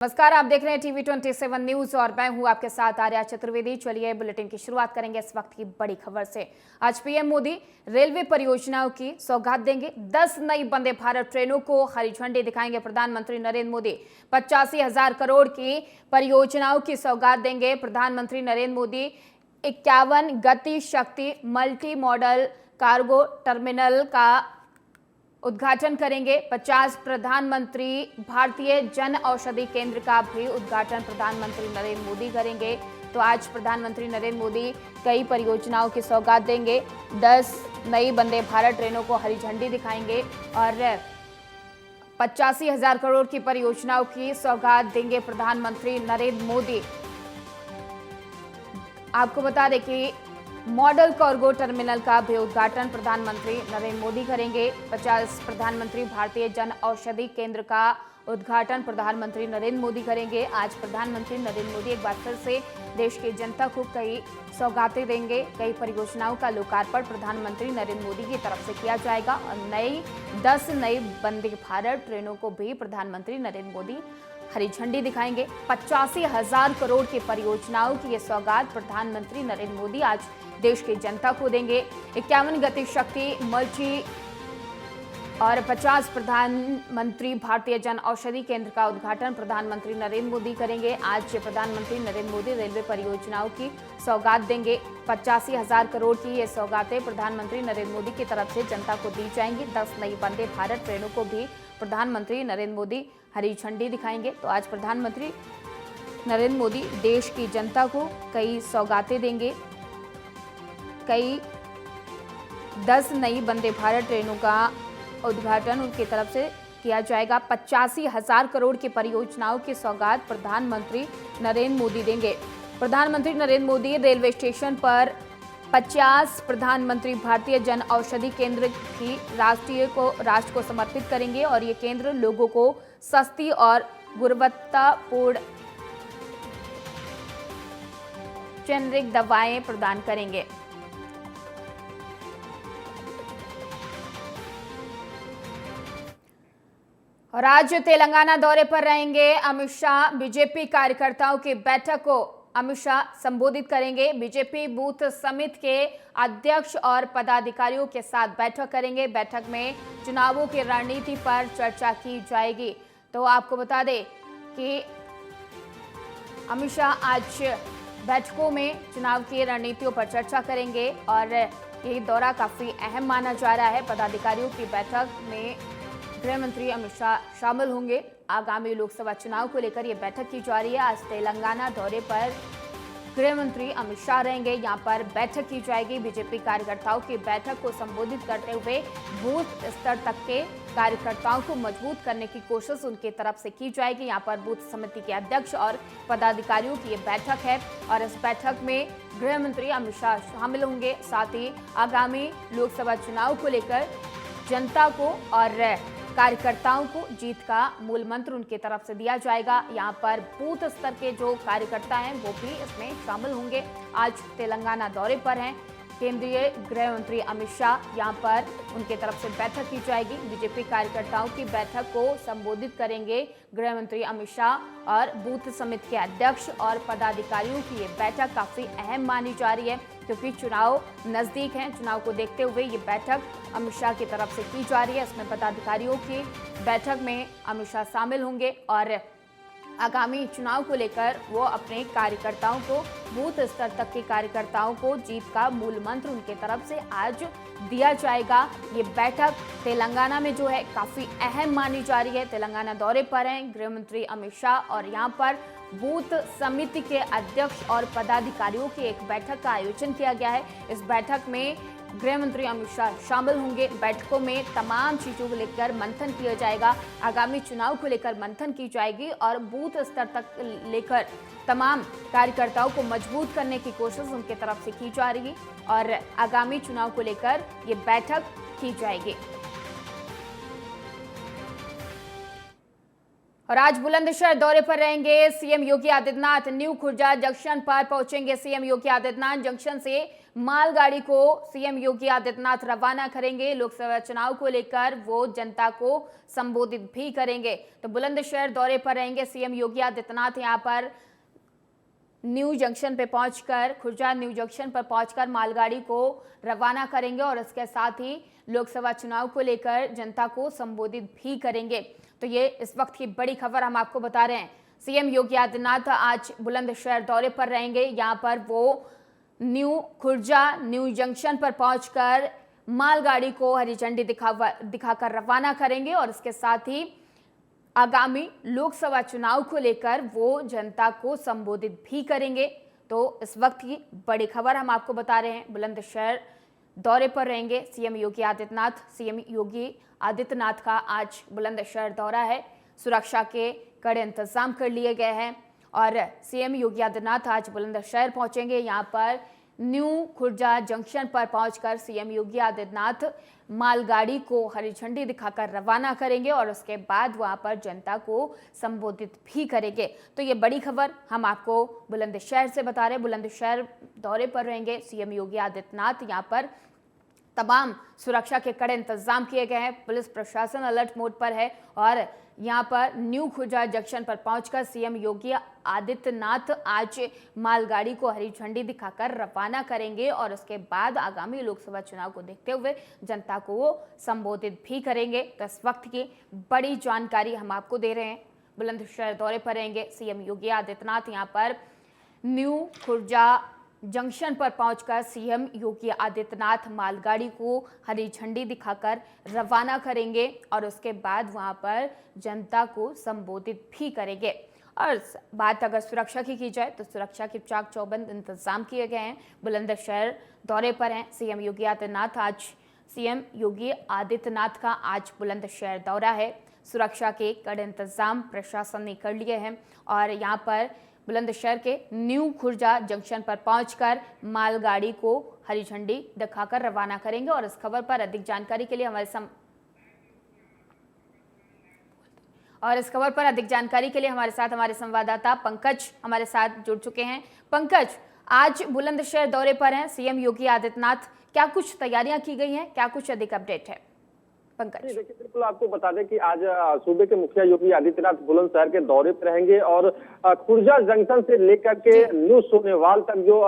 नमस्कार, आप देख रहे हैं टीवी 27 न्यूज और मैं हूं आपके साथ आर्या चतुर्वेदी। चलिए बुलेटिन की शुरुआत करेंगे इस वक्त की बड़ी खबर से। आज पीएम मोदी रेलवे परियोजनाओं की सौगात देंगे। 10 नई वंदे भारत ट्रेनों को हरी झंडी दिखाएंगे प्रधानमंत्री नरेंद्र मोदी। 85,000 करोड़ की परियोजनाओं की सौगात देंगे प्रधानमंत्री नरेंद्र मोदी। 51 गति शक्ति मल्टी मॉडल कार्गो टर्मिनल का उद्घाटन करेंगे। 50 प्रधानमंत्री भारतीय जन औषधि केंद्र का भी उद्घाटन प्रधानमंत्री नरेंद्र मोदी करेंगे। तो आज प्रधानमंत्री नरेंद्र मोदी कई परियोजनाओं की सौगात देंगे। 10 नई वंदे भारत ट्रेनों को हरी झंडी दिखाएंगे और 85,000 करोड़ की परियोजनाओं की सौगात देंगे प्रधानमंत्री नरेंद्र मोदी। आपको बता दें कि मॉडल कार्गो टर्मिनल का भी उद्घाटन प्रधानमंत्री नरेंद्र मोदी करेंगे। 50 प्रधानमंत्री भारतीय जन औषधि केंद्र का उद्घाटन प्रधानमंत्री नरेंद्र मोदी करेंगे। आज प्रधानमंत्री नरेंद्र मोदी एक बार फिर से देश की जनता को कई सौगातें देंगे। कई परियोजनाओं का लोकार्पण प्रधानमंत्री नरेंद्र मोदी की तरफ से किया जाएगा और 10 नई वंदे भारत ट्रेनों को भी प्रधानमंत्री नरेंद्र मोदी हरी झंडी दिखाएंगे। 85,000 करोड़ की परियोजनाओं की ये सौगात प्रधानमंत्री नरेंद्र मोदी आज देश की जनता को देंगे। 51 गति शक्ति मल्टी और 50 प्रधानमंत्री भारतीय जन औषधि केंद्र का उद्घाटन प्रधानमंत्री नरेंद्र मोदी करेंगे। आज प्रधानमंत्री नरेंद्र मोदी रेलवे परियोजनाओं की सौगात देंगे। 85,000 करोड़ की ये सौगातें प्रधानमंत्री नरेंद्र मोदी की तरफ से जनता को दी जाएंगी। 10 नई वंदे भारत ट्रेनों को भी प्रधानमंत्री नरेंद्र मोदी हरी झंडी दिखाएंगे। तो आज प्रधानमंत्री नरेंद्र मोदी देश की जनता को कई सौगातें देंगे। कई 10 नई वंदे भारत ट्रेनों का उद्घाटन उनकी तरफ से किया जाएगा। 85,000 करोड़ की परियोजनाओं की सौगात प्रधानमंत्री नरेंद्र मोदी देंगे। प्रधानमंत्री नरेंद्र मोदी रेलवे स्टेशन पर 50 प्रधानमंत्री भारतीय जन औषधि केंद्र की राष्ट्र को समर्पित करेंगे और ये केंद्र लोगों को सस्ती और गुणवत्तापूर्ण जेनेरिक दवाएं प्रदान करेंगे। और आज तेलंगाना दौरे पर रहेंगे अमित शाह। बीजेपी कार्यकर्ताओं की बैठक को अमित शाह संबोधित करेंगे। बीजेपी बूथ समिति के अध्यक्ष और पदाधिकारियों के साथ बैठक करेंगे। बैठक में चुनावों की रणनीति पर चर्चा की जाएगी। तो आपको बता दें कि अमित शाह आज बैठकों में चुनाव की रणनीतियों पर चर्चा करेंगे और ये दौरा काफी अहम माना जा रहा है। पदाधिकारियों की बैठक में गृह मंत्री अमित शाह शामिल होंगे। आगामी लोकसभा चुनाव को लेकर यह बैठक की जा रही है। आज तेलंगाना दौरे पर गृह मंत्री अमित शाह रहेंगे। यहां पर बैठक की जाएगी। बीजेपी कार्यकर्ताओं की बैठक को संबोधित करते हुए बूथ स्तर तक के कार्यकर्ताओं को मजबूत करने की कोशिश उनकी तरफ से की जाएगी। यहां पर बूथ समिति के अध्यक्ष और पदाधिकारियों की ये बैठक है और इस बैठक में गृह मंत्री अमित शाह शामिल होंगे। साथ ही आगामी लोकसभा चुनाव को लेकर जनता को और कार्यकर्ताओं को जीत का मूल मंत्र उनकी तरफ से दिया जाएगा। यहाँ पर बूथ स्तर के जो कार्यकर्ता हैं वो भी इसमें शामिल होंगे। आज तेलंगाना दौरे पर हैं केंद्रीय गृह मंत्री अमित शाह। यहाँ पर उनके तरफ से बैठक की जाएगी। बीजेपी कार्यकर्ताओं की बैठक को संबोधित करेंगे गृह मंत्री अमित शाह और बूथ समिति के अध्यक्ष और पदाधिकारियों की ये बैठक काफी अहम मानी जा रही है क्योंकि चुनाव नजदीक हैं। चुनाव को देखते हुए ये बैठक अमित शाह की तरफ से की जा रही है। इसमें पदाधिकारियों की बैठक में अमित शाह शामिल होंगे और आगामी चुनाव को लेकर वो अपने कार्यकर्ताओं को बूथ स्तर तक के कार्यकर्ताओं को जीत का मूल मंत्र उनके तरफ से आज दिया जाएगा। ये बैठक तेलंगाना में जो है काफी अहम मानी जा रही है। तेलंगाना दौरे पर हैं गृह मंत्री अमित शाह और यहाँ पर बूथ समिति के अध्यक्ष और पदाधिकारियों की एक बैठक का आयोजन किया गया है। इस बैठक में गृह मंत्री अमित शाह शामिल होंगे। बैठकों में तमाम चीजों को लेकर मंथन किया जाएगा। आगामी चुनाव को लेकर मंथन की जाएगी और बूथ स्तर तक लेकर तमाम कार्यकर्ताओं को मजबूत करने की कोशिश उनके तरफ से की जा रही है और आगामी चुनाव को लेकर ये बैठक की जाएगी। और आज बुलंदशहर दौरे पर रहेंगे CM Yogi Adityanath. New Khurja junction पर पहुंचेंगे सीएम योगी आदित्यनाथ। जंक्शन से मालगाड़ी को सीएम योगी आदित्यनाथ रवाना करेंगे। लोकसभा चुनाव को लेकर वो जनता को संबोधित भी करेंगे। तो बुलंदशहर दौरे पर रहेंगे सीएम योगी आदित्यनाथ। यहां पर न्यू जंक्शन पे पहुंचकर, खुर्जा न्यू जंक्शन पर पहुंचकर मालगाड़ी को रवाना करेंगे और इसके साथ ही लोकसभा चुनाव को लेकर जनता को संबोधित भी करेंगे। तो ये इस वक्त की बड़ी खबर हम आपको बता रहे हैं। सीएम योगी आदित्यनाथ आज बुलंदशहर दौरे पर रहेंगे। यहां पर वो खुर्जा न्यू जंक्शन पर पहुंचकर मालगाड़ी को हरी झंडी दिखाकर रवाना करेंगे और इसके साथ ही आगामी लोकसभा चुनाव को लेकर वो जनता को संबोधित भी करेंगे। तो इस वक्त की बड़ी खबर हम आपको बता रहे हैं। बुलंदशहर दौरे पर रहेंगे सीएम योगी आदित्यनाथ। सीएम योगी आदित्यनाथ का आज बुलंदशहर दौरा है। सुरक्षा के कड़े इंतजाम कर लिए गए हैं और सीएम योगी आदित्यनाथ आज बुलंदशहर पहुंचेंगे। यहां पर न्यू खुर्जा जंक्शन पर पहुंचकर सीएम योगी आदित्यनाथ मालगाड़ी को हरी झंडी दिखाकर रवाना करेंगे और उसके बाद वहां पर जनता को संबोधित भी करेंगे। तो ये बड़ी खबर हम आपको बुलंदशहर से बता रहे हैं। बुलंदशहर दौरे पर रहेंगे सीएम योगी आदित्यनाथ। यहाँ पर तमाम सुरक्षा के कड़े इंतजाम किए गए हैं। पुलिस प्रशासन अलर्ट मोड पर है और यहाँ पर न्यू खुर्जा जंक्शन पर पहुंचकर सीएम योगी आदित्यनाथ आज मालगाड़ी को हरी झंडी दिखाकर रवाना करेंगे और उसके बाद आगामी लोकसभा चुनाव को देखते हुए जनता को वो संबोधित भी करेंगे। तो इस वक्त की बड़ी जानकारी हम आपको दे रहे हैं। बुलंदशहर दौरे पर रहेंगे सीएम योगी आदित्यनाथ। यहाँ पर न्यू खुर्जा जंक्शन पर पहुंचकर सीएम योगी आदित्यनाथ मालगाड़ी को हरी झंडी दिखाकर रवाना करेंगे और उसके बाद वहां पर जनता को संबोधित भी करेंगे। और बात अगर सुरक्षा की जाए तो सुरक्षा के चाक चौबंद इंतजाम किए गए हैं। बुलंदशहर दौरे पर हैं सीएम योगी आदित्यनाथ। आज सीएम योगी आदित्यनाथ का आज बुलंदशहर दौरा है। सुरक्षा के कड़े इंतजाम प्रशासन ने कर लिए हैं और यहाँ पर बुलंदशहर के न्यू खुर्जा जंक्शन पर पहुंचकर मालगाड़ी को हरी झंडी दिखाकर रवाना करेंगे। और इस खबर पर अधिक जानकारी के लिए हमारे साथ हमारे संवाददाता पंकज हमारे साथ जुड़ चुके हैं। पंकज, आज बुलंदशहर दौरे पर हैं सीएम योगी आदित्यनाथ। क्या कुछ तैयारियां की गई हैं, क्या कुछ अधिक अपडेट है? पंकज, देखिए, बिल्कुल आपको बता दें कि आज सूबे के मुखिया योगी आदित्यनाथ बुलंदशहर के दौरे पर रहेंगे और खुर्जा जंक्शन से लेकर के न्यू सोनेवाल तक जो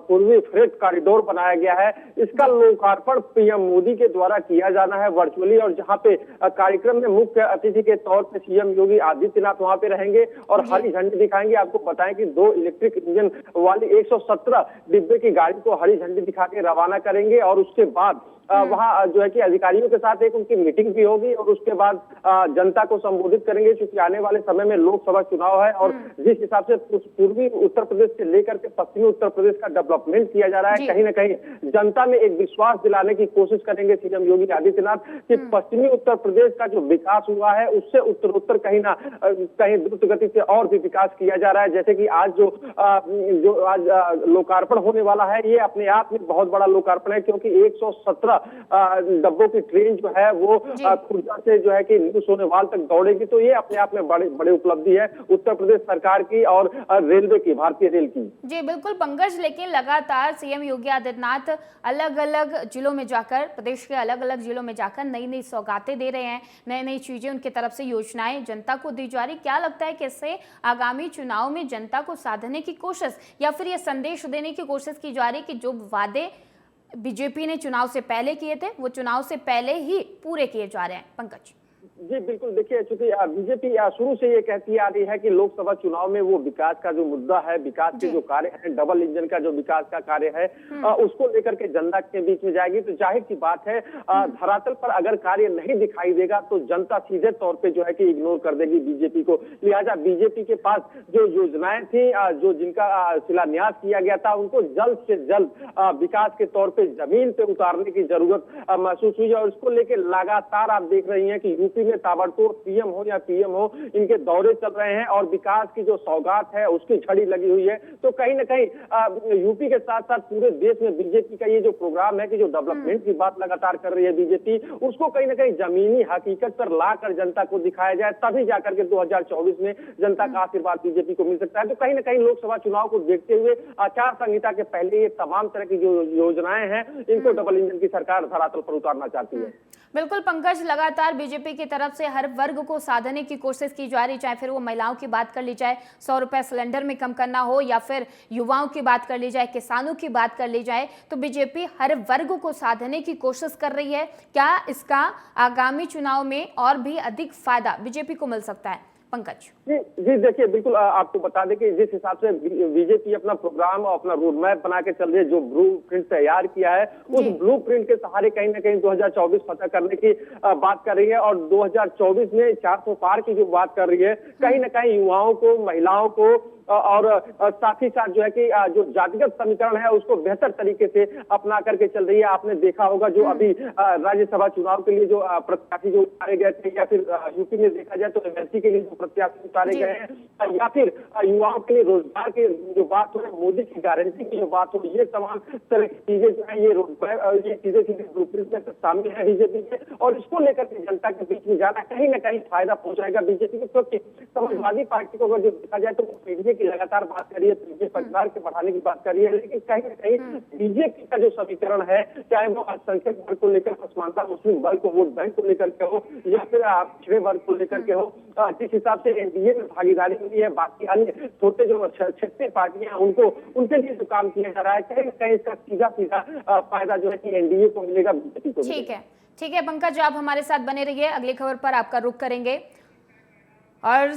पूर्वी फ्रेट कॉरिडोर बनाया गया है, इसका लोकार्पण पीएम मोदी के द्वारा किया जाना है वर्चुअली। और जहां पे कार्यक्रम में मुख्य अतिथि के तौर पर सीएम योगी आदित्यनाथ वहां पे रहेंगे और हरी झंडी दिखाएंगे। आपको बताएं कि 2 इलेक्ट्रिक इंजन वाली 117 डिब्बे की गाड़ी को हरी झंडी दिखा के रवाना करेंगे और उसके बाद वहां जो है कि अधिकारियों के साथ एक उनकी मीटिंग भी होगी और उसके बाद जनता को संबोधित करेंगे। क्योंकि आने वाले समय में लोकसभा चुनाव है और जिस हिसाब से पूर्वी उत्तर प्रदेश से लेकर के पश्चिमी उत्तर प्रदेश का डेवलपमेंट किया जा रहा है, कहीं ना कहीं जनता में एक विश्वास दिलाने की कोशिश करेंगे सीएम योगी आदित्यनाथ कि पश्चिमी उत्तर प्रदेश का जो विकास हुआ है उससे उत्तरोत्तर कहीं ना कहीं द्रुत गति से और भी विकास किया जा रहा है। जैसे कि आज जो आज लोकार्पण होने वाला है, ये अपने आप में बहुत बड़ा लोकार्पण है क्योंकि 117 डब्बों की ट्रेन जो है वो खुर्जा से जो है कि न्यू सोनेवाल तक दौड़ेगी। तो ये अपने आप में बड़े उपलब्धि है उत्तर प्रदेश सरकार की और रेलवे की, भारतीय रेल की। जी बिल्कुल पंकज, लेकिन लगातार सीएम योगी आदित्यनाथ अलग अलग जिलों में जाकर, प्रदेश के अलग अलग जिलों में जाकर नई नई सौगातें दे रहे हैं, नई नई चीजें उनकी तरफ से योजनाएं जनता को दी जा रही। क्या लगता है कि इससे आगामी चुनाव में जनता को साधने की कोशिश या फिर ये संदेश देने की कोशिश की जा रही कि जो वादे बीजेपी ने चुनाव से पहले किए थे वो चुनाव से पहले ही पूरे किए जा रहे हैं? पंकज जी बिल्कुल, देखिए चूंकि बीजेपी शुरू से ये कहती आ रही है कि लोकसभा चुनाव में वो विकास का जो मुद्दा है, विकास के जो कार्य है, डबल इंजन का जो विकास का कार्य है उसको लेकर के जनता के बीच में जाएगी। तो जाहिर सी बात है धरातल पर अगर कार्य नहीं दिखाई देगा तो जनता सीधे तौर पे जो है कि इग्नोर कर देगी बीजेपी को। लिहाजा बीजेपी के पास जो योजनाएं थी, जो जिनका शिलान्यास किया गया था, उनको जल्द से जल्द विकास के तौर पर जमीन पे उतारने की जरूरत महसूस हुई है। और इसको लेकर लगातार आप देख रही है कि यूपी यूपी में ताबड़तोड़ सीएम हो या पीएम हो, इनके दौरे चल रहे हैं और विकास की जो सौगात है उसकी झड़ी लगी हुई है। तो कहीं ना कहीं यूपी के साथ साथ पूरे देश में बीजेपी का ये जो प्रोग्राम है कि जो डेवलपमेंट की बात लगातार कर रही है बीजेपी, उसको कहीं ना कहीं जमीनी हकीकत पर लाकर जनता को दिखाया जाए, तभी जाकर के 2024 में जनता का आशीर्वाद बीजेपी को मिल सकता है। तो कहीं ना कहीं लोकसभा चुनाव को देखते हुए आचार संहिता के पहले ये तमाम तरह की जो योजनाएं हैं, इनको डबल इंजन की सरकार धरातल पर उतारना चाहती है। बिल्कुल पंकज, लगातार बीजेपी की तरफ से हर वर्ग को साधने की कोशिश की जा रही, चाहे फिर वो महिलाओं की बात कर ली जाए, 100 रुपए सिलेंडर में कम करना हो, या फिर युवाओं की बात कर ली जाए, किसानों की बात कर ली जाए, तो बीजेपी हर वर्ग को साधने की कोशिश कर रही है। क्या इसका आगामी चुनाव में और भी अधिक फायदा बीजेपी को मिल सकता है पंकज? जी देखिए, बिल्कुल आपको बता दें कि जिस हिसाब से बीजेपी अपना प्रोग्राम और अपना रोड मैप बना के चल रही है, जो ब्लू प्रिंट तैयार किया है, उस ब्लू प्रिंट के सहारे कहीं ना कहीं 2024 फतह करने की बात कर रही है। और 2024 में 400 पार की जो बात कर रही है, कहीं ना कहीं युवाओं को, महिलाओं को और साथ ही साथ जो है कि जो जातिगत समीकरण है उसको बेहतर तरीके से अपना करके चल रही है। आपने देखा होगा जो अभी राज्यसभा चुनाव के लिए जो प्रत्याशी जो उतारे गए थे, या फिर यूपी में देखा जाए तो एमएलसी के लिए जो प्रत्याशी उतारे गए हैं, या फिर युवाओं के लिए रोजगार की जो बात हो, मोदी की गारंटी की जो बात हो, ये तमाम तरह की चीजें जो है ये चीजें सीधे ब्लूप्रिंट में शामिल है बीजेपी के। और इसको लेकर के जनता के बीच में जाना कहीं ना कहीं फायदा पहुंचाएगा बीजेपी को, क्योंकि समाजवादी पार्टी को अगर जो देखा जाए तो पीडीए की लगातार बात करिए, पीडीए परिवार के बढ़ाने की बात करिए, लेकिन कहीं ना कहीं बीजेपी का जो समीकरण है, चाहे वो अल्पसंख्यक वर्ग को लेकर, पसमानता मुस्लिम वर्ग को वोट बैंक को लेकर के हो, या फिर पिछड़े वर्ग को लेकर के हो, जिस हिसाब से एनडीए में भागीदारी मिली है, बाकी अन्य छोटे जो क्षेत्रीय पार्टियां उनको, उनके लिए जो काम किया जा रहा है, कहीं ना कहीं इसका सीधा सीधा फायदा जो है कि एनडीए को मिलेगा, बीजेपी को। ठीक है पंकज, आप हमारे साथ बने रहिए, अगली खबर पर आपका रुख करेंगे। और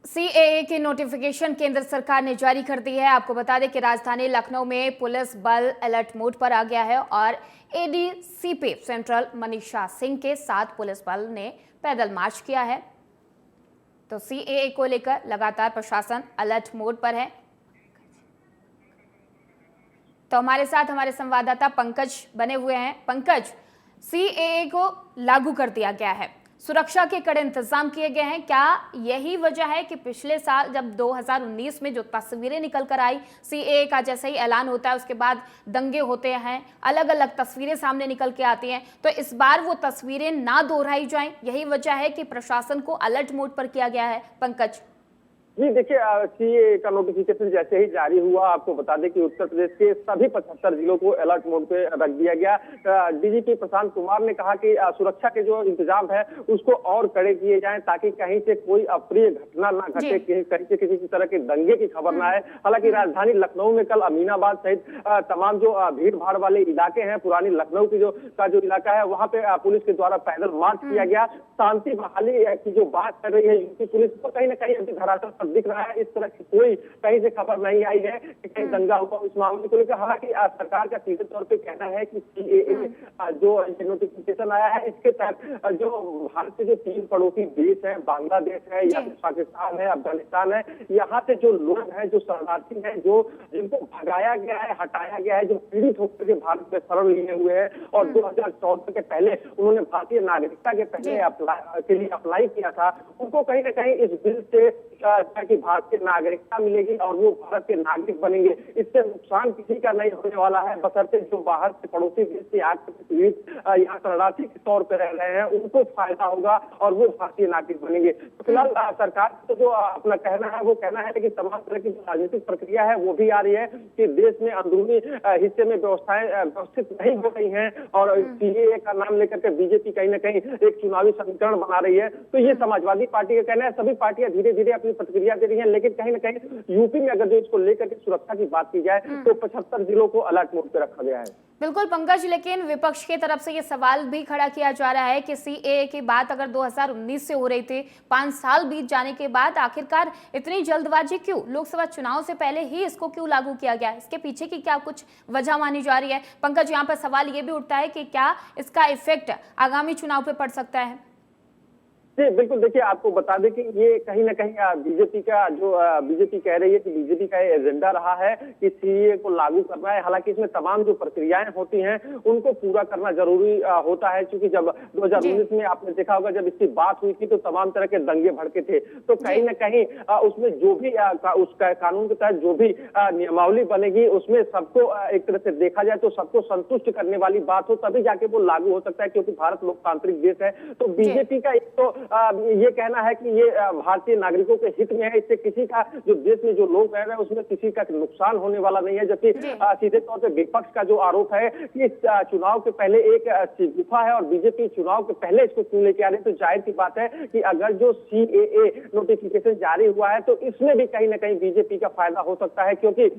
सीएए की नोटिफिकेशन केंद्र सरकार ने जारी कर दी है। आपको बता दें कि राजधानी लखनऊ में पुलिस बल अलर्ट मोड पर आ गया है और एडीसीपी सेंट्रल मनीषा सिंह के साथ पुलिस बल ने पैदल मार्च किया है। तो सीएए को लेकर लगातार प्रशासन अलर्ट मोड पर है। तो हमारे साथ हमारे संवाददाता पंकज बने हुए हैं। पंकज, सीएए को लागू कर दिया गया है, सुरक्षा के कड़े इंतजाम किए गए हैं, क्या यही वजह है कि पिछले साल जब 2019 में जो तस्वीरें निकल कर आई, सीएए का जैसे ही ऐलान होता है उसके बाद दंगे होते हैं, अलग अलग तस्वीरें सामने निकल के आती हैं, तो इस बार वो तस्वीरें ना दोहराई जाएं, यही वजह है कि प्रशासन को अलर्ट मोड पर किया गया है पंकज? जी देखिए, सीए का नोटिफिकेशन जैसे ही जारी हुआ, आपको बता दें कि उत्तर प्रदेश के सभी 75 जिलों को अलर्ट मोड पे रख दिया गया। डीजीपी प्रशांत कुमार ने कहा कि सुरक्षा के जो इंतजाम है उसको और कड़े किए जाएं, ताकि कहीं से कोई अप्रिय घटना ना घटे, कहीं से किसी तरह के दंगे की खबर ना आए। हालांकि राजधानी लखनऊ में कल अमीनाबाद सहित तमाम जो भीड़ भाड़ वाले इलाके हैं, पुरानी लखनऊ की जो इलाका है, वहां पे पुलिस के द्वारा पैदल मार्च किया गया। शांति बहाली की जो बात कर रही है यूपी पुलिस, तो कहीं ना कहीं अभी धरातल दिख रहा है, इस तरह की कोई कहीं से खबर नहीं आई है कि कहीं दंगा हुआ इस मामले को लेकर। हालांकि सरकार का सीधे तौर पे कहना है कि सीएए जो नोटिफिकेशन आया है, इसके तहत जो भारत के जो 3 पड़ोसी देश है, बांग्लादेश है या पाकिस्तान है, अफगानिस्तान है, यहाँ से जो लोग हैं, जो शरणार्थी हैं, जो जिनको भगाया गया है, हटाया गया है, जो पीड़ित होकर के भारत में शरण लिए हुए हैं और 2014 के पहले उन्होंने भारतीय नागरिकता के लिए अप्लाई किया था, उनको कहीं ना कहीं इस बिल से कि भारत की नागरिकता मिलेगी और वो भारत के नागरिक बनेंगे। इससे नुकसान किसी का नहीं होने वाला है, बशर्ते जो बाहर से पड़ोसी देश से आकर यहाँ शरणार्थी के तौर पर रह रहे हैं उनको फायदा होगा और वो भारतीय नागरिक बनेंगे। तो फिलहाल सरकार को जो अपना कहना है, वो कहना है कि तमाम तरह की राजनीतिक प्रक्रिया है वो भी आ रही है कि देश में अंदरूनी हिस्से में व्यवस्थाएं व्यवस्थित नहीं हो रही हैं और सीएए का नाम लेकर के बीजेपी कहीं ना कहीं एक चुनावी समीकरण बना रही है। तो ये समाजवादी पार्टी का कहना है। सभी पार्टियां धीरे धीरे अपनी प्रतिक्रिया दे रही है, लेकिन कहीं ना कहीं यूपी में अगर जो इसको लेकर के सुरक्षा की बात की जाए तो 75 जिलों को अलर्ट मोड पे रखा गया है। बिल्कुल पंकज, लेकिन विपक्ष की तरफ से ये सवाल भी खड़ा किया जा रहा है कि सीएए की बात अगर 2019 से हो रही थी, 5 साल बीत जाने के बाद आखिरकार इतनी जल्दबाजी क्यों? लोकसभा चुनाव से पहले ही इसको क्यों लागू किया गया? इसके पीछे की क्या कुछ वजह मानी जा रही है? पंकज, यहाँ पर सवाल ये भी उठता है कि क्या इसका इफेक्ट आगामी चुनाव पे पड़ सकता है? जी बिल्कुल, देखिए आपको बता दें कि ये कहीं न कहीं बीजेपी का जो बीजेपी कह रही है कि बीजेपी का ये एजेंडा रहा है कि सीएए को लागू करना है। हालांकि इसमें तमाम जो प्रक्रियाएं होती हैं उनको पूरा करना जरूरी होता है, क्योंकि जब 2019 में आपने देखा होगा जब इसकी बात हुई थी तो तमाम तरह के दंगे भड़के थे। तो कहीं न कहीं उसमें जो भी उसका कानून के तहत जो भी नियमावली बनेगी उसमें सबको एक तरह से देखा जाए तो सबको संतुष्ट करने वाली बात हो, तभी जाके वो लागू हो सकता है, क्योंकि भारत लोकतांत्रिक देश है। तो बीजेपी का एक तो ये कहना है कि ये भारतीय नागरिकों के हित में है, इससे किसी का जो देश में जो लोग रह रहे हैं उसमें किसी का नुकसान होने वाला नहीं है। जबकि सीधे तौर पे विपक्ष का जो आरोप है कि इस चुनाव के पहले एक गुफा है और बीजेपी चुनाव के पहले इसको क्यों लेके आ रही है, तो जाहिर सी बात है कि अगर जो सीएए नोटिफिकेशन जारी हुआ है तो इसमें भी कहीं ना कहीं बीजेपी का फायदा हो सकता है, क्योंकि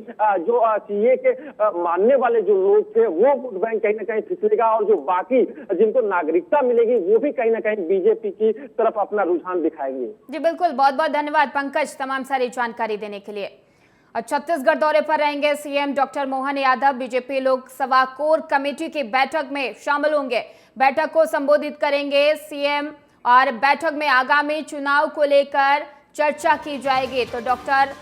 जो सीएए के मानने वाले जो लोग थे वो वोट बैंक कहीं ना कहीं फिसलेगा और जो बाकी जिनको नागरिकता मिलेगी वो भी कहीं ना कहीं बीजेपी की तरफ अपना रुझान दिखाएंगे। जी बिल्कुल, बहुत बहुत धन्यवाद पंकज तमाम सारी जानकारी देने के लिए। और छत्तीसगढ़ दौरे पर रहेंगे CM doctor Mohan Yadav. BJP Lok Sabha core committee की बैठक में शामिल होंगे, बैठक को संबोधित करेंगे सीएम और बैठक में आगामी चुनाव को लेकर चर्चा की जाएगी। तो डॉक्टर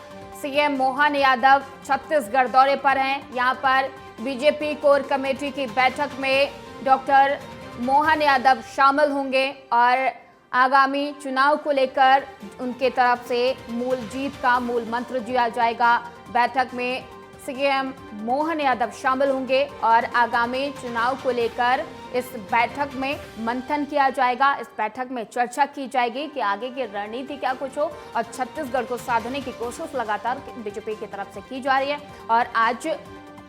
सीएम मोहन यादव छत्तीसगढ़ दौरे पर हैं, यहाँ पर बीजेपी कोर कमेटी की बैठक में डॉक्टर मोहन यादव शामिल होंगे और आगामी चुनाव को लेकर उनके तरफ से मूल जीत का मूल मंत्र दिया जाएगा। बैठक में सीएम मोहन यादव शामिल होंगे और आगामी चुनाव को लेकर इस बैठक में मंथन किया जाएगा। इस बैठक में चर्चा की जाएगी कि आगे की रणनीति क्या कुछ हो, और छत्तीसगढ़ को साधने की कोशिश लगातार बीजेपी की तरफ से की जा रही है। और आज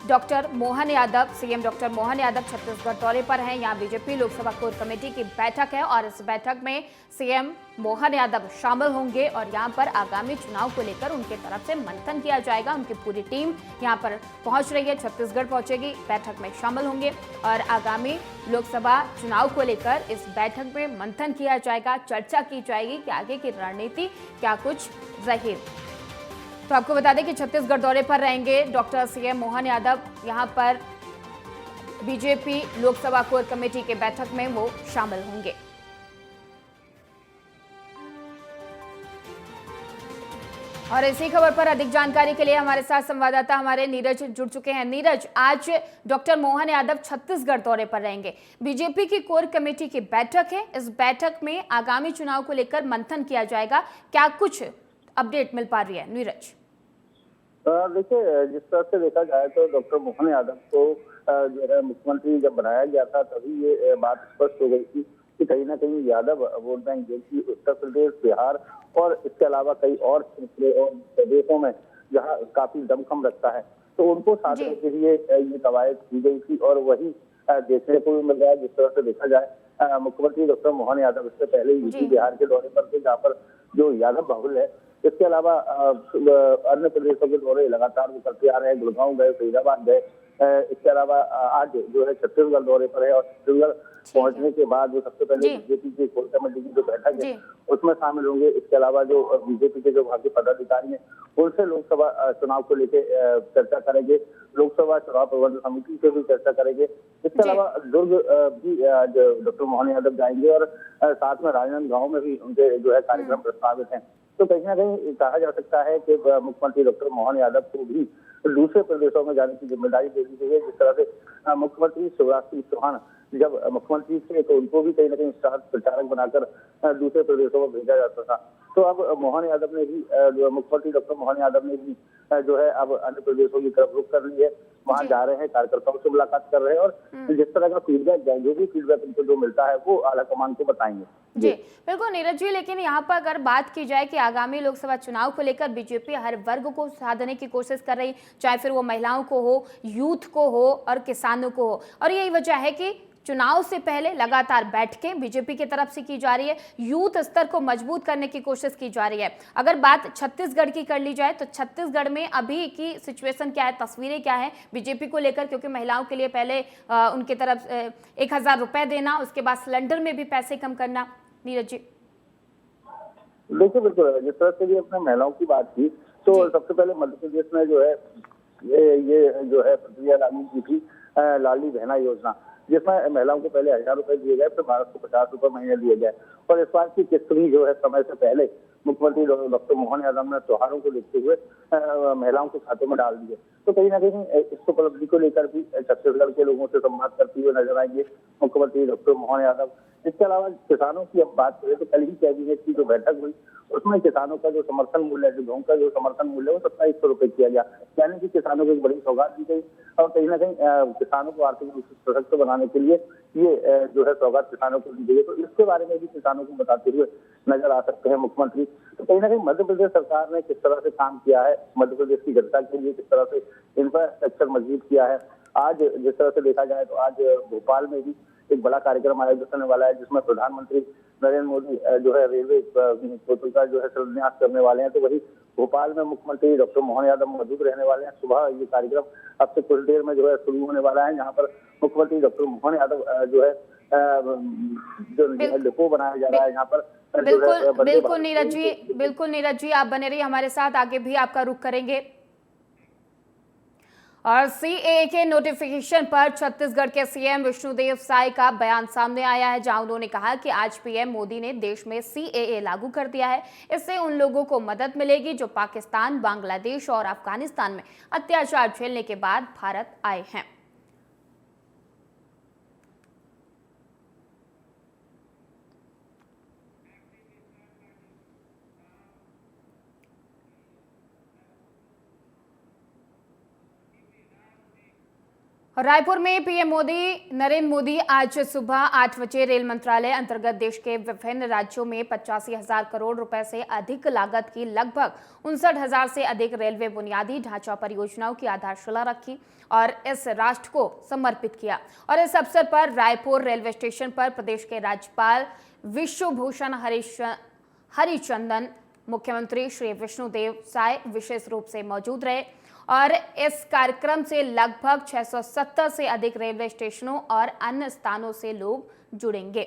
doctor Mohan Yadav, CM doctor Mohan Yadav Chhattisgarh दौरे पर हैं। यहाँ बीजेपी लोकसभा कोर कमेटी की बैठक है और इस बैठक में सीएम मोहन यादव शामिल होंगे और यहाँ पर आगामी चुनाव को लेकर उनके तरफ से मंथन किया जाएगा। उनकी पूरी टीम यहाँ पर पहुंच रही है, छत्तीसगढ़ पहुंचेगी, बैठक में शामिल होंगे और आगामी लोकसभा चुनाव को लेकर इस बैठक में मंथन किया जाएगा, चर्चा की जाएगी कि आगे की रणनीति क्या कुछ रहेगी। तो आपको बता दें कि छत्तीसगढ़ दौरे पर रहेंगे डॉक्टर सीएम मोहन यादव। यहां पर बीजेपी लोकसभा कोर कमेटी के बैठक में वो शामिल होंगे। और इसी खबर पर अधिक जानकारी के लिए हमारे साथ संवाददाता हमारे नीरज जुड़ चुके हैं। नीरज, आज डॉक्टर मोहन यादव छत्तीसगढ़ दौरे पर रहेंगे, बीजेपी की कोर कमेटी की बैठक है, इस बैठक में आगामी चुनाव को लेकर मंथन किया जाएगा, क्या कुछ अपडेट मिल पा रही है नीरज? देखिए, जिस तरह से देखा जाए तो डॉक्टर मोहन यादव को जो है मुख्यमंत्री जब बनाया गया था तभी ये बात स्पष्ट हो गई थी कि कहीं ना कहीं यादव वोट बैंक जो कि उत्तर प्रदेश, बिहार और इसके अलावा कई और प्रदेशों में जहां काफी दमखम रखता है, तो उनको साधने के लिए ये कवायद की गई थी और वही देखने को भी मिल रहा है। जिस तरह से देखा जाए मुख्यमंत्री डॉक्टर मोहन यादव इससे पहले यूपी बिहार के दौरे पर थे, जहाँ पर जो यादव बाहुल है, इसके अलावा अन्य प्रदेशों के दौरे लगातार वो करते आ रहे हैं। गुड़गांव गए, फरीदाबाद गए, इसके अलावा आज जो है छत्तीसगढ़ दौरे पर है और छत्तीसगढ़ पहुंचने के बाद जो सबसे पहले बीजेपी की कोर कमेटी की जो बैठक है उसमें शामिल होंगे। इसके अलावा जो बीजेपी के जो वहाँ के पदाधिकारी हैं उनसे लोकसभा चुनाव को लेकर चर्चा करेंगे, लोकसभा चुनाव प्रबंधन समिति से भी चर्चा करेंगे। इसके अलावा दुर्ग भी डॉक्टर मोहन यादव जाएंगे और साथ में राजनांदगांव में भी उनके जो है कार्यक्रम प्रस्तावित हैं। तो कहीं ना कहीं कहा जा सकता है कि मुख्यमंत्री डॉक्टर मोहन यादव को भी दूसरे प्रदेशों में जाने की जिम्मेदारी दे दी गई है। जिस तरह से मुख्यमंत्री शिवराज सिंह चौहान जब मुख्यमंत्री थे तो उनको भी कहीं ना कहीं स्टार प्रचारक बनाकर दूसरे प्रदेशों में भेजा जाता था, तो अब मोहन यादव ने भी मुख्यमंत्री डॉक्टर मोहन यादव ने भी जो है अब अन्य प्रदेशों की तरफ रुख कर ली है, वहां जा रहे हैं, कार्यकर्ताओं से मुलाकात कर रहे हैं और जिस तरह का फीडबैक जो भी फीडबैक उनको जो मिलता है वो आला कमान को बताएंगे। जी बिल्कुल नीरज जी, लेकिन यहाँ पर अगर बात की जाए कि आगामी लोकसभा चुनाव को लेकर बीजेपी हर वर्ग को साधने की कोशिश कर रही, चाहे फिर वो महिलाओं को हो, यूथ को हो और किसानों को हो, और यही वजह है कि चुनाव से पहले लगातार बैठकें बीजेपी की तरफ से की जा रही है, यूथ स्तर को मजबूत करने की कोशिश की जा रही है। अगर बात छत्तीसगढ़ की कर ली जाए तो छत्तीसगढ़ में अभी की सिचुएशन क्या है, तस्वीरें क्या है बीजेपी को लेकर, क्योंकि महिलाओं के लिए पहले उनकी तरफ 1000 रुपए देना, उसके बाद सिलेंडर में भी पैसे कम करना। नीरज जी देखिए, बिल्कुल जिस तरह से भी अपने महिलाओं की बात की तो सबसे पहले मध्य प्रदेश में जो है ये जो है प्रक्रिया लागू की थी लाडली बहना योजना, जिसमें महिलाओं को पहले 1000 रुपए दिए गए, फिर 1250 रुपए महीने दिए गए। और इस बार की किस्त भी जो है समय से पहले मुख्यमंत्री डॉक्टर मोहन यादव ने त्योहारों को देखते हुए महिलाओं के खातों में डाल दिए। तो कहीं ना कहीं इस उपलब्धि को लेकर भी छत्तीसगढ़ के लोगों से संवाद करते हुए नजर आएंगे मुख्यमंत्री डॉक्टर मोहन यादव। इसके अलावा किसानों की अब बात करें तो कल ही कैबिनेट की जो बैठक हुई उसमें किसानों का जो समर्थन मूल्य है, गेहूं का जो समर्थन मूल्य है वो 2700 रुपए किया गया, यानी कि किसानों को एक बड़ी सौगात दी गई। और कहीं ना कहीं किसानों को आर्थिक रूप से सशक्त बनाने के लिए ये जो है सौगात किसानों को दी गई। तो इसके बारे में भी किसानों को बताते हुए नजर आ सकते हैं मुख्यमंत्री। तो कहीं ना कहीं मध्य प्रदेश सरकार ने किस तरह से काम किया है, मध्य प्रदेश की जनता के लिए किस तरह से इंफ्रास्ट्रक्चर मजबूत किया है। आज जिस तरह से देखा जाए तो आज भोपाल में भी एक बड़ा कार्यक्रम आयोजित होने वाला है, जिसमें प्रधानमंत्री नरेंद्र मोदी जो है रेलवे पोर्टल का जो है शिलान्यास करने वाले हैं। तो वही भोपाल में मुख्यमंत्री डॉक्टर मोहन यादव मौजूद रहने वाले हैं। सुबह ये कार्यक्रम अब से कुछ देर में जो है शुरू होने वाला है, जहाँ पर मुख्यमंत्री डॉक्टर मोहन यादव जो है जो डिपो बनाया जा रहा है, यहाँ पर बिल्कुल नीरज जी आप बने रहिए हमारे साथ, आगे भी आपका रुख करेंगे। और सीएए के नोटिफिकेशन पर छत्तीसगढ़ के सीएम विष्णुदेव साय का बयान सामने आया है, जहां उन्होंने कहा कि आज पीएम मोदी ने देश में सीएए लागू कर दिया है। इससे उन लोगों को मदद मिलेगी जो पाकिस्तान, बांग्लादेश और अफगानिस्तान में अत्याचार झेलने के बाद भारत आए हैं। रायपुर में पीएम नरेंद्र मोदी आज सुबह 8 बजे रेल मंत्रालय अंतर्गत देश के विभिन्न राज्यों में 85,000 करोड़ रुपए से अधिक लागत की लगभग 59,000 से अधिक रेलवे बुनियादी ढांचा परियोजनाओं की आधारशिला रखी और इस राष्ट्र को समर्पित किया। और इस अवसर पर रायपुर रेलवे स्टेशन पर प्रदेश के राज्यपाल विश्वभूषण हरिचंदन, मुख्यमंत्री श्री विष्णुदेव साय विशेष रूप से मौजूद रहे और इस कार्यक्रम से लगभग 670 से अधिक रेलवे स्टेशनों और अन्य स्थानों से लोग जुड़ेंगे।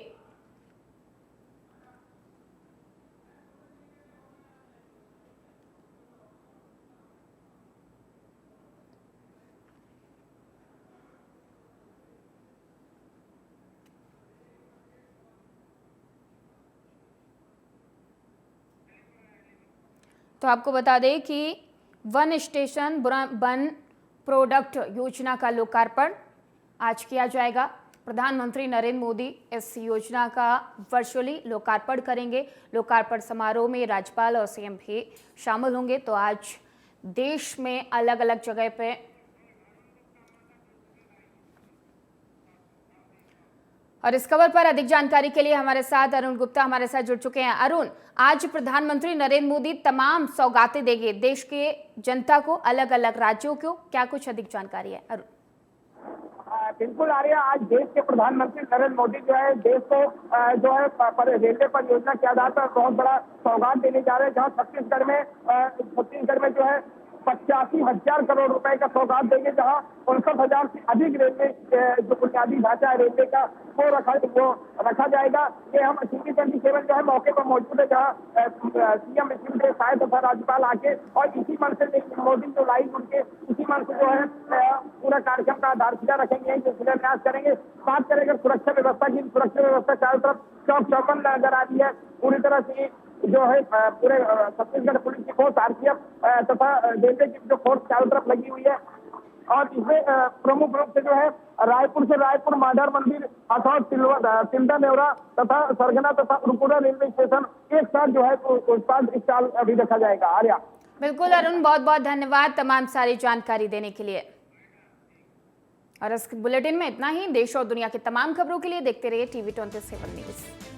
तो आपको बता दें कि वन स्टेशन वन प्रोडक्ट योजना का लोकार्पण आज किया जाएगा। प्रधानमंत्री नरेंद्र मोदी इस योजना का वर्चुअली लोकार्पण करेंगे। लोकार्पण समारोह में राज्यपाल और सीएम भी शामिल होंगे। तो आज देश में अलग अलग जगह पे और इस खबर पर अधिक जानकारी के लिए हमारे साथ अरुण गुप्ता हमारे साथ जुड़ चुके हैं। अरुण, आज प्रधानमंत्री नरेंद्र मोदी तमाम सौगातें देंगे देश के जनता को, अलग अलग राज्यों को, क्या कुछ अधिक जानकारी है अरुण? बिल्कुल आर्या, आज देश के प्रधानमंत्री नरेंद्र मोदी जो है देश को जो है रेलवे परियोजना के आधार पर बहुत बड़ा सौगात देने जा रहे हैं, जहाँ छत्तीसगढ़ में जो है 85,000 करोड़ रुपए का सौगात देंगे, जहां 59,000 से अधिक रेलवे जो बुनियादी ढांचा है रेलवे का वो रखा जाएगा। ये हम टी27 जो है मौके पर मौजूद है, जहाँ सीएम विष्णुदेव साय तथा राज्यपाल आके और इसी मन से मोदी जो लाइन उनके इसी मन से जो है पूरा कार्यक्रम का आधारशिला रखेंगे, जो शिलान्यास करेंगे। बात करें अगर सुरक्षा व्यवस्था की, सुरक्षा व्यवस्था चारों तरफ चौक चौबंद नजर आ रही है। पूरी तरह से जो है पूरे छत्तीसगढ़ पुलिस की फोर्स, आरपीएफ तथा रेलवे की जो फोर्स चारों तरफ लगी हुई है। और इसमें प्रमुख रूप से जो है रायपुर माडर मंदिर अथवा तिल्दा नेवरा तथा सरगना तथा उरपुरा रेलवे स्टेशन एक साथ जो है उत्पाद स्टॉल अभी रखा जाएगा। आर्या, बिल्कुल अरुण, बहुत बहुत धन्यवाद तमाम सारी जानकारी देने के लिए। और इस बुलेटिन में इतना ही। देश और दुनिया की तमाम खबरों के लिए देखते रहिए TV27 न्यूज।